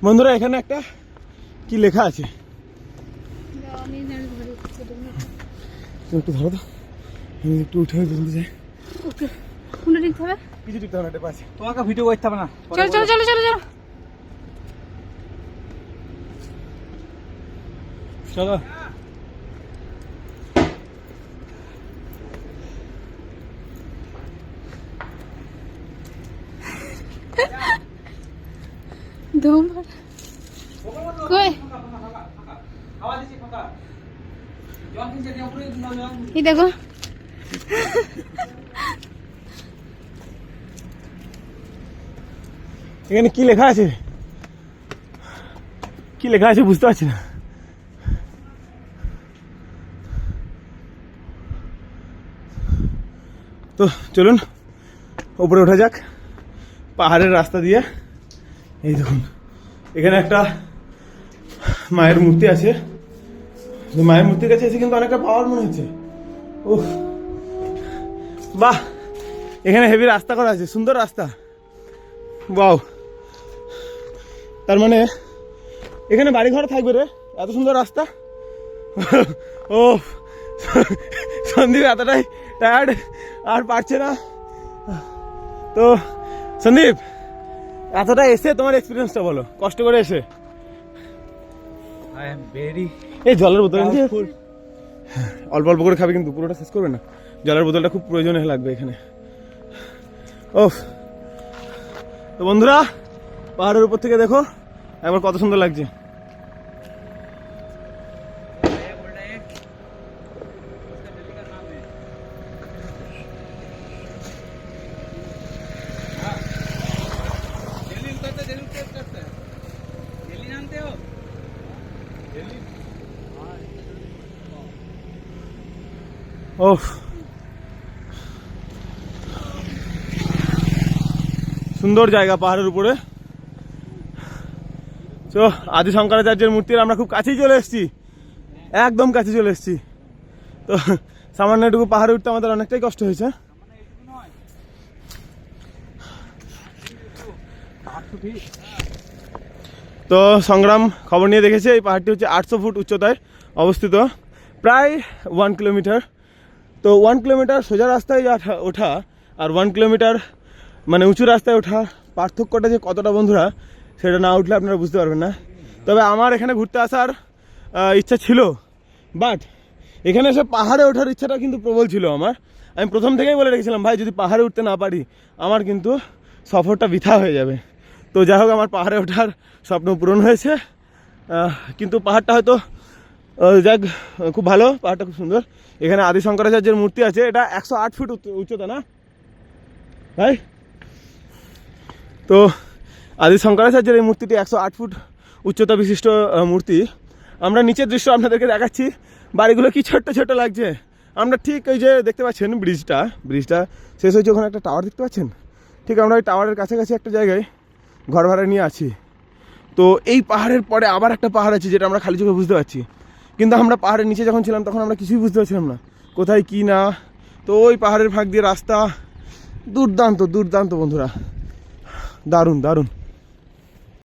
বন্ধুরা এখানে একটা কি লেখা আছে একটু ধরো তো, আমি একটু উঠে বলতে চাই। ওকে কোনটা টিকতে হবে? কিছু টিকতে হবে না, এটা পাশে। তোমাকে ভিডিও করতে হবে না। চলো চলো চলো চলো চলো চলো দম কই হাওয়া দিছি ফাঁকা। জল কিনছে দিয়ে উপরে জল। এই দেখো এখানে কি লেখা আছে, কি লেখা আছে বুঝতে পারছি না। তো চলুন উপরে ওঠা যাক পাহাড়ের রাস্তা দিয়ে। এই দেখুন এখানে একটা মায়ের মূর্তি আছে, মায়ের মূর্তির কাছে এসে কিন্তু অনেকটা পাওয়ার মনে হচ্ছে। ওহ বাহ, এখানে হেভি রাস্তা করা আছে, সুন্দর রাস্তা। বাও, তার মানে এখানে বাড়ি ঘর থাকবে রে, এত সুন্দর রাস্তা। ও সন্দীপ এতটাই টায়ার্ড আর পারছে না। তো সন্দীপ এতটা এসে তোমার এক্সপিরিয়েন্সটা বলো, কষ্ট করে এসে। আই এম ভেরি এই জলের বোতল অল্প অল্প করে খাবে কিন্তু পুরোটা শেষ করবে না, জলের বোতলটা খুব প্রয়োজনীয় লাগবে এখানে। ও তো বন্ধুরা পাহাড়ের উপর থেকে দেখো একবার কত সুন্দর লাগছে। ওহ সুন্দর জায়গা পাহাড়ের উপরে। তো আদি শঙ্করাচার্যের মূর্তির আমরা খুব কাছেই চলে এসেছি, একদম কাছে চলে এসেছি। তো সামান্য একটু পাহাড়ে উঠতে আমাদের অনেকটাই কষ্ট হয়েছে। তো সংগ্রাম খবর নিয়ে দেখেছে এই পাহাড়টি হচ্ছে 800 ফুট উচ্চতায় অবস্থিত, প্রায় 1 কিলোমিটার। তো 1 কিলোমিটার সোজা রাস্তায় ওঠা আর 1 কিলোমিটার মানে উঁচু রাস্তায় ওঠা পার্থক্যটা যে কতটা বন্ধুরা, সেটা না উঠলে আপনারা বুঝতে পারবেন না। তবে আমার এখানে ঘুরতে আসার ইচ্ছা ছিল, বাট এখানে এসে পাহাড়ে ওঠার ইচ্ছাটা কিন্তু প্রবল ছিল আমার। আমি প্রথম থেকেই বলে রেখেছিলাম ভাই যদি পাহাড়ে উঠতে না পারি আমার কিন্তু সফরটা বৃথা হয়ে যাবে। তো যাই হোক আমার পাহাড়ে ওঠার স্বপ্ন পূরণ হয়েছে। কিন্তু পাহাড়টা হয়তো যাক খুব ভালো, পাহাড়টা খুব সুন্দর। এখানে আদি শঙ্করাচার্যের মূর্তি আছে, এটা 108 ফুট উচ্চতা না ভাই? তো আদি শঙ্করাচার্যের এই মূর্তিটি 108 ফুট উচ্চতা বিশিষ্ট মূর্তি। আমরা নিচের দৃশ্য আপনাদেরকে দেখাচ্ছি, বাড়িগুলো কি ছোট্ট ছোট্ট লাগছে। আমরা ঠিক ওই যে দেখতে পাচ্ছেন ব্রিজটা শেষ হয়েছে, ওখানে একটা টাওয়ার দেখতে পাচ্ছেন, ঠিক আমরা ওই টাওয়ারের কাছাকাছি একটা জায়গায় ঘর ভাড়া নিয়ে আছি। তো এই পাহাড়ের পরে আবার একটা পাহাড় আছে যেটা আমরা খালি চোখে বুঝতে পারছি, কিন্তু আমরা পাহাড়ের নিচে যখন ছিলাম তখন আমরা কিছুই বুঝতে পারছিলাম না কোথায় কি না। তো ওই পাহাড়ের ফাঁক দিয়ে রাস্তা দুর্দান্ত দুর্দান্ত বন্ধুরা, দারুণ দারুণ।